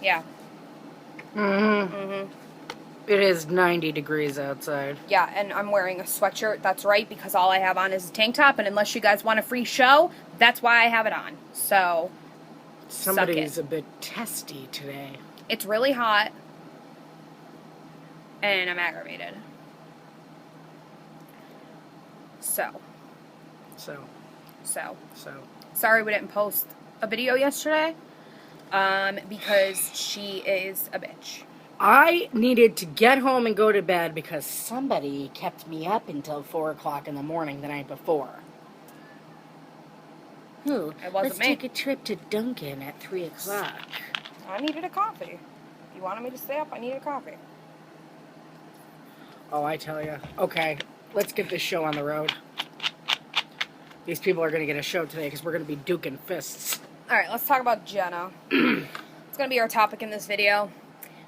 Yeah. Mm-hmm. Mm-hmm. It is 90 degrees outside. Yeah, and I'm wearing a sweatshirt. That's right, because all I have on is a tank top, and unless you guys want a free show, that's why I have it on. So, Somebody's a bit testy today. It's really hot, and I'm aggravated. So. Sorry we didn't post a video yesterday, because she is a bitch. I needed to get home and go to bed because somebody kept me up until 4 o'clock in the morning the night before. Ooh, let's take a trip to Dunkin' at 3 o'clock. I needed a coffee. You wanted me to stay up? I needed a coffee. Oh, I tell you. Okay, let's get this show on the road. These people are going to get a show today because we're going to be duking fists. All right, let's talk about Jenna. It's going to be our topic in this video.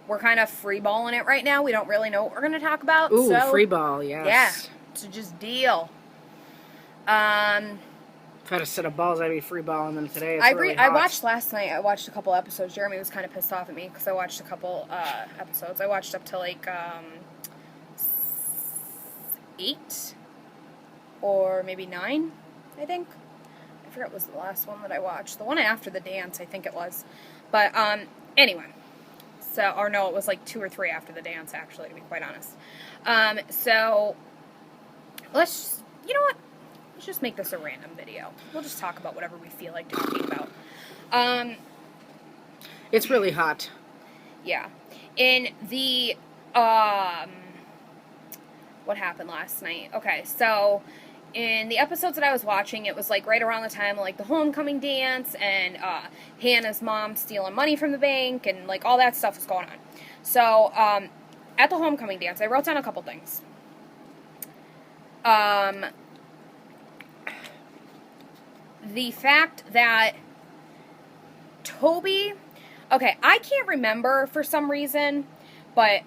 We're kind of freeballing it right now. We don't really know what we're going to talk about. Ooh, freeball, yes. Yeah, so just deal. If I had a set of balls, I'd be freeballing them today. It's really hot. I watched last night. I watched a couple episodes. Jeremy was kind of pissed off at me because I watched a couple episodes. I watched up to like 8 or maybe 9, I think. I forgot what was the last one that I watched. The one after the dance, I think it was. But anyway. So, or no, it was like 2 or 3 after the dance, actually, to be quite honest. So, let's, you know what? Let's just make this a random video. We'll just talk about whatever we feel like talking about. It's really hot. Yeah. In the, what happened last night? Okay, so in the episodes that I was watching, it was like right around the time of like the homecoming dance and Hannah's mom stealing money from the bank and like all that stuff was going on. So at the homecoming dance, I wrote down a couple things. The fact that Toby, okay, I can't remember for some reason, but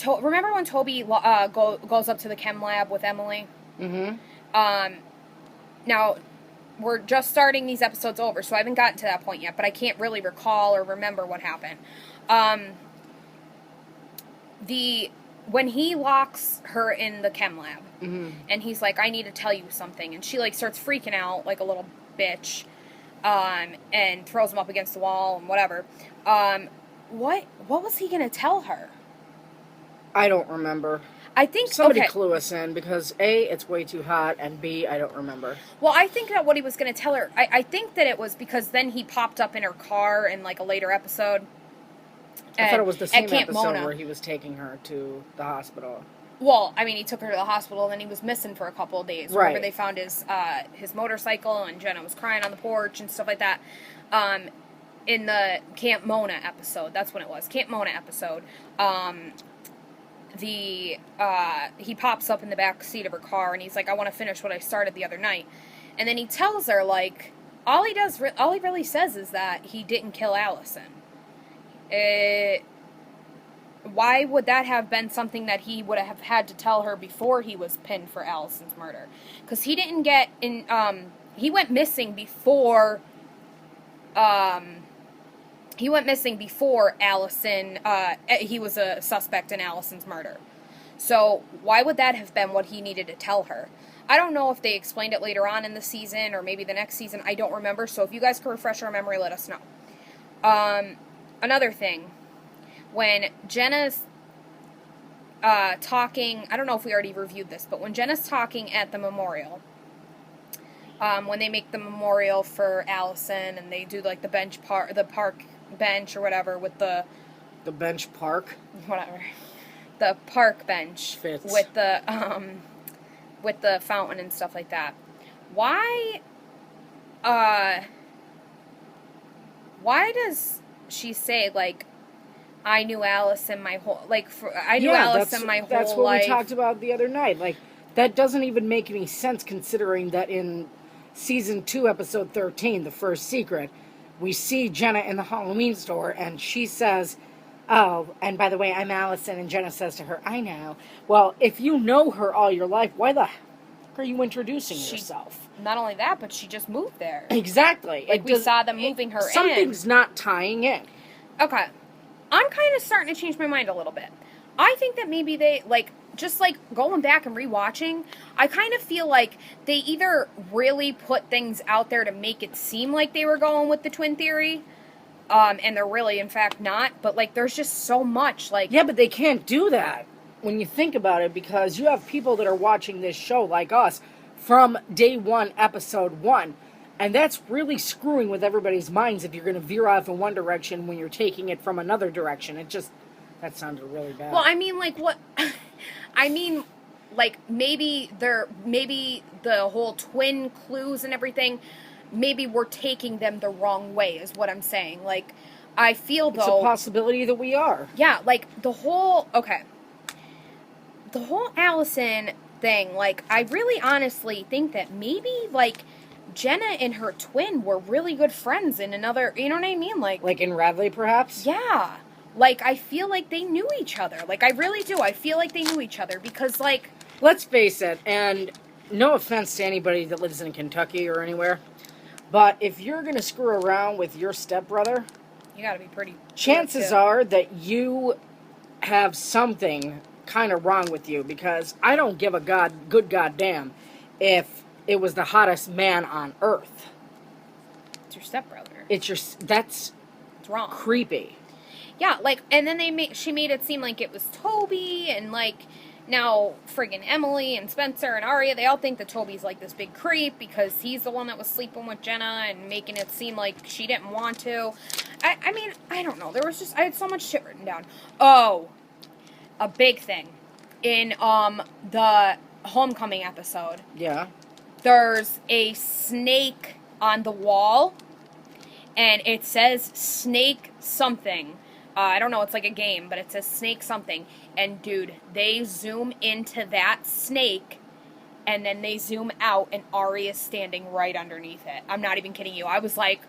remember when Toby goes up to the chem lab with Emily? Mm-hmm. Now, we're just starting these episodes over, so I haven't gotten to that point yet, but I can't really recall or remember what happened. When he locks her in the chem lab, mm-hmm. and he's like, I need to tell you something, and she, like, starts freaking out like a little bitch, and throws him up against the wall and whatever, what was he gonna tell her? I don't remember. I think somebody clue us in because A, it's way too hot, and B, I don't remember. Well, I think that what he was going to tell her, I think that it was because then he popped up in her car in like a later episode. I thought it was the same episode where he was taking her to the hospital. Well, I mean, he took her to the hospital, and then he was missing for a couple of days. Right. Remember, they found his motorcycle, and Jenna was crying on the porch and stuff like that. In the Camp Mona episode, that's when it was. Camp Mona episode. He pops up in the back seat of her car, and he's like, I want to finish what I started the other night. And then he tells her, like, all he really says is that he didn't kill Allison. Why would that have been something that he would have had to tell her before he was pinned for Allison's murder? Because he didn't get in, he went missing before, Allison, he was a suspect in Allison's murder. So, why would that have been what he needed to tell her? I don't know if they explained it later on in the season, or maybe the next season, I don't remember, so if you guys can refresh our memory, let us know. Another thing, when Jenna's, talking, I don't know if we already reviewed this, but when Jenna's talking at the memorial, when they make the memorial for Allison, and they do, like, the park bench or whatever with the bench park, whatever, the park bench fits with the fountain and stuff like that. Why does she say, like, I knew Allison my whole Allison my whole life? That's what we talked about the other night. Like, that doesn't even make any sense considering that in season 2, episode 13, The First Secret, we see Jenna in the Halloween store, and she says, oh, and by the way, I'm Allison, and Jenna says to her, I know. Well, if you know her all your life, why the heck are you introducing yourself? Not only that, but she just moved there. Exactly. Like, we saw them moving her in. Something's not tying in. Okay. I'm kind of starting to change my mind a little bit. I think that maybe they, like, just like going back and rewatching, I kind of feel like they either really put things out there to make it seem like they were going with the twin theory, and they're really, in fact, not. But, like, there's just so much, like... Yeah, but they can't do that when you think about it, because you have people that are watching this show, like us, from day one, episode 1. And that's really screwing with everybody's minds if you're going to veer off in one direction when you're taking it from another direction. It just... That sounded really bad. Well, I mean, like, what... I mean, like, maybe the whole twin clues and everything, maybe we're taking them the wrong way, is what I'm saying. Like, I feel, though... It's a possibility that we are. Yeah, like, the whole... Okay. The whole Allison thing, like, I really honestly think that maybe, like, Jenna and her twin were really good friends in another... You know what I mean? Like in Radley, perhaps? Yeah. Like, I feel like they knew each other. Like, I really do. I feel like they knew each other because, like... Let's face it, and no offense to anybody that lives in Kentucky or anywhere, but if you're going to screw around with your stepbrother... You gotta be pretty... Chances are that you have something kind of wrong with you, because I don't give a good goddamn if it was the hottest man on earth. It's your stepbrother. That's... It's wrong. Creepy. Yeah, like, and then she made it seem like it was Toby, and, like, now friggin' Emily and Spencer and Aria, they all think that Toby's, like, this big creep because he's the one that was sleeping with Jenna and making it seem like she didn't want to. I mean, I don't know. I had so much shit written down. Oh, a big thing. In, the Homecoming episode. Yeah. There's a snake on the wall, and it says snake something. I don't know, it's like a game, but it says snake something. And, dude, they zoom into that snake, and then they zoom out, and Arya's standing right underneath it. I'm not even kidding you. I was like,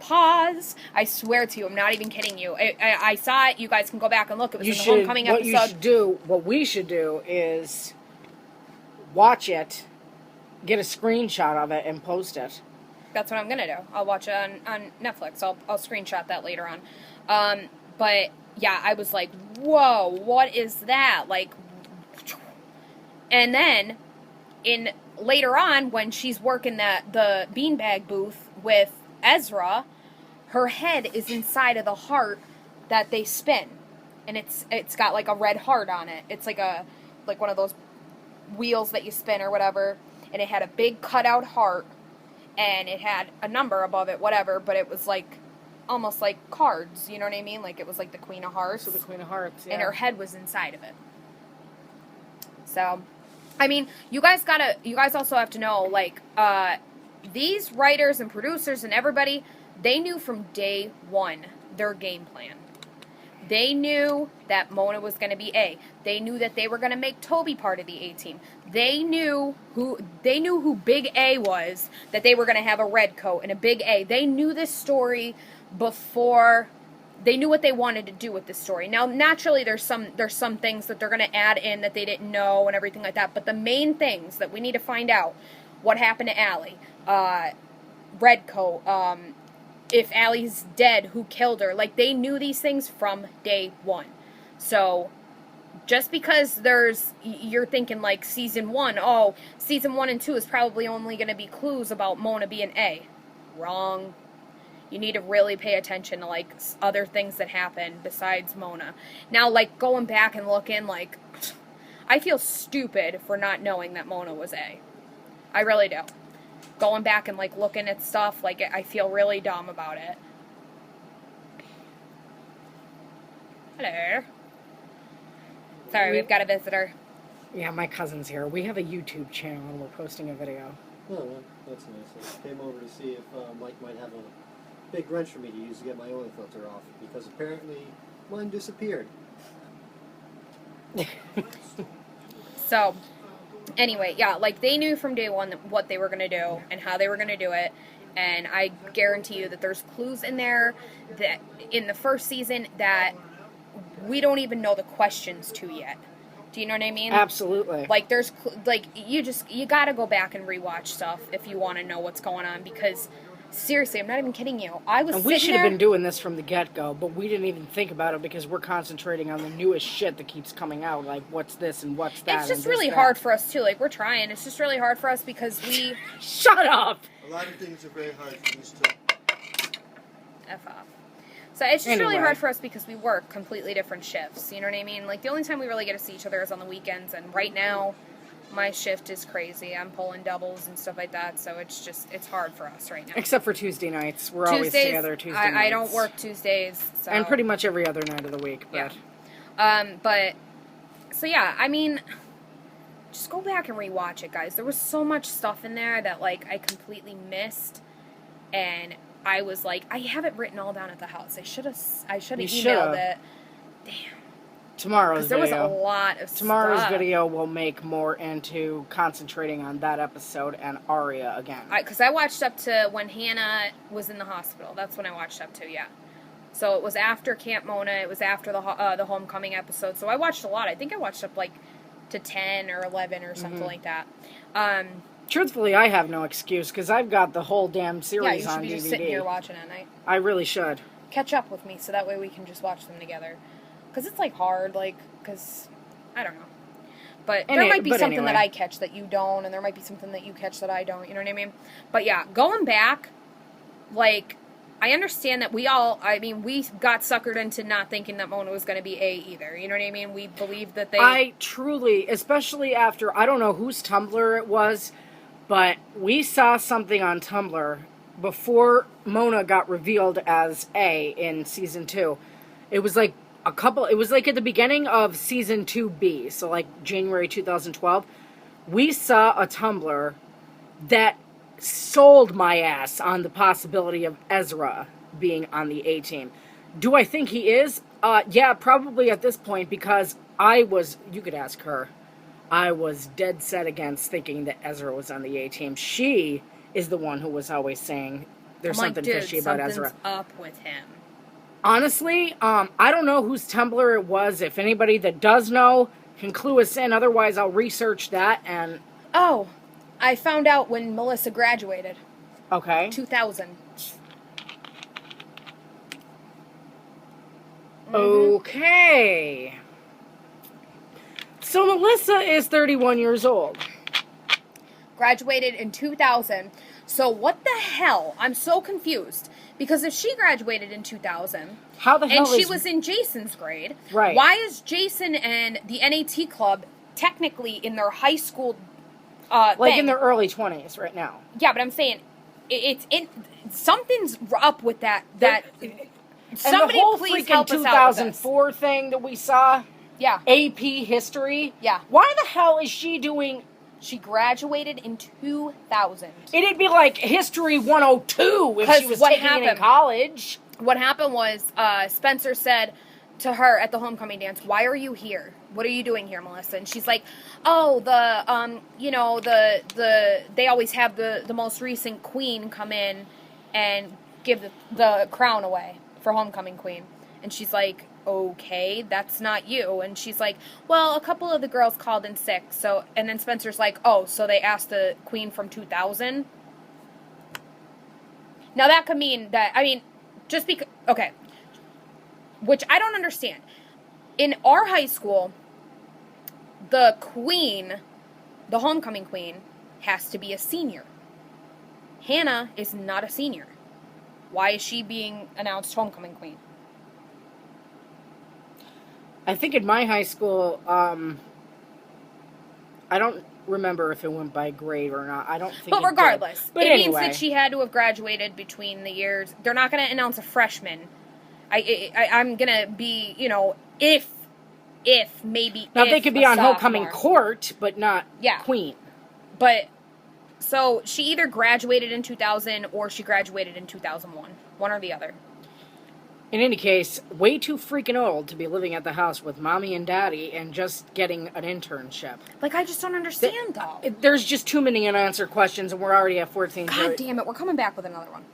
pause. I swear to you, I'm not even kidding you. I saw it. You guys can go back and look. It was in the Homecoming episode. What we should do is watch it, get a screenshot of it, and post it. That's what I'm gonna do. I'll watch it on Netflix. I'll screenshot that later on. But yeah, I was like, whoa, what is that? Like, and then later on when she's working the beanbag booth with Ezra, her head is inside of the heart that they spin, and it's got like a red heart on it. It's like one of those wheels that you spin or whatever, and it had a big cutout heart. And it had a number above it, whatever, but it was like, almost like cards, you know what I mean? Like, it was like the Queen of Hearts. So the Queen of Hearts, yeah. And her head was inside of it. So, I mean, you guys also have to know, like, these writers and producers and everybody, they knew from day one their game plan. They knew that Mona was going to be A. They knew that they were going to make Toby part of the A-team. They knew who Big A was, that they were going to have a red coat and a Big A. They knew this story before. They knew what they wanted to do with this story. Now, naturally, there's some things that they're going to add in that they didn't know and everything like that. But the main things that we need to find out: what happened to Allie, red coat. If Allie's dead, who killed her? Like, they knew these things from day one. So, just because you're thinking, like, season 1 and 2 is probably only going to be clues about Mona being A. Wrong. You need to really pay attention to, like, other things that happen besides Mona. Now, like, going back and looking, like, I feel stupid for not knowing that Mona was A. I really do. Going back and, like, looking at stuff, like, I feel really dumb about it. Hello. Sorry, we've got a visitor. Yeah, my cousin's here. We have a YouTube channel and we're posting a video. Oh, well, that's nice. I came over to see if Mike might have a big wrench for me to use to get my oil filter off, because apparently mine disappeared. So... Anyway, yeah, like, they knew from day one what they were going to do and how they were going to do it, and I guarantee you that there's clues in there that, in the first season, that we don't even know the questions to yet. Do you know what I mean? Absolutely. Like, you gotta go back and rewatch stuff if you want to know what's going on, because Seriously, I'm not even kidding you. I was And we sitting should there. have been doing this from the get-go, but we didn't even think about it because we're concentrating on the newest shit that keeps coming out, like what's this and what's that. It's just and really this, hard that. for us, too. Like, we're trying. It's just really hard for us because we... Shut up! A lot of things are very hard for us to... F off. So it's just really Anyway. hard for us because we work completely different shifts. You know what I mean? Like, the only time we really get to see each other is on the weekends, and right now, my shift is crazy. I'm pulling doubles and stuff like that, so it's hard for us right now. Except for Tuesday nights. We're always Tuesdays, together Tuesday nights. I don't work Tuesdays. So. And pretty much every other night of the week. But Yeah. So yeah, I mean, just go back and rewatch it, guys. There was so much stuff in there that, like, I completely missed, and I was like, I have it written all down at the house. I should have You emailed should've. it. tomorrow's Because there was video. a lot of Tomorrow's stuff. video will make more into concentrating on that episode and Arya again. Because I watched up to when Hannah was in the hospital. That's when I watched up to, yeah. So it was after Camp Mona. It was after the homecoming episode. So I watched a lot. I think I watched up like to 10 or 11 or something like that. Truthfully, I have no excuse because I've got the whole damn Yeah, series you should on be DVD. just sitting here watching at night. I really should. Catch up with me so that way we can just watch them together. Because it's like hard, like, because I don't know. But there might be something that I catch that you don't, and there might be something that you catch that I don't, you know what I mean? But yeah, going back, like, I understand that we got suckered into not thinking that Mona was going to be A either, you know what I mean? We believed that they... I truly, especially after, I don't know whose Tumblr it was, but we saw something on Tumblr before Mona got revealed as A in season 2. It was like it was like at the beginning of season 2B, so like January 2012. We saw a Tumblr that sold my ass on the possibility of Ezra being on the A team. Do I think he is? Yeah, probably at this point, because you could ask her, I was dead set against thinking that Ezra was on the A team. She is the one who was always saying there's something fishy about Ezra. Something's up with him. Honestly, I don't know whose Tumblr it was. If anybody that does know can clue us in. Otherwise, I'll research that and... Oh, I found out when Melissa graduated. Okay. 2000. Okay. So Melissa is 31 years old. Graduated in 2000. So what the hell? I'm so confused. Because if she graduated in 2000, How the hell and she was in Jason's grade, Right. why is Jason and the NAT club technically in their high school like thing? in their early 20s right now? Yeah, but I'm saying something's up with that. And Somebody the whole please freaking help us out with this. 2004 thing that we saw, Yeah, AP history. Yeah. Why the hell is she doing... she graduated in 2000. It'd be like History 102 if she 'Cause was what taking it in happened- college. What happened was Spencer said to her at the homecoming dance, "Why are you here? What are you doing here, Melissa?" And she's like, "Oh, they always have the most recent queen come in and give the crown away for homecoming queen." And she's like, "Okay, that's not you." And she's like, "Well, a couple of the girls called in sick." So, and then Spencer's like, "Oh, so they asked the queen from 2000?" Now that could mean that, just because, okay, which I don't understand. In our high school, the queen, the homecoming queen, has to be a senior. Hannah is not a senior. Why is she being announced homecoming queen? I think in my high school, I don't remember if it went by grade or not. I don't think But it did. regardless, But it anyway. means that she had to have graduated between the years. They're not going to announce a freshman. I'm going to be, if maybe Now, if they could be a on homecoming sophomore. court, but not Yeah. queen. But, so she either graduated in 2000 or she graduated in 2001. One or the other. In any case, way too freaking old to be living at the house with mommy and daddy and just getting an internship. Like, I just don't understand, though. There's just too many unanswered questions, and we're already at 14. God damn it, we're coming back with another one.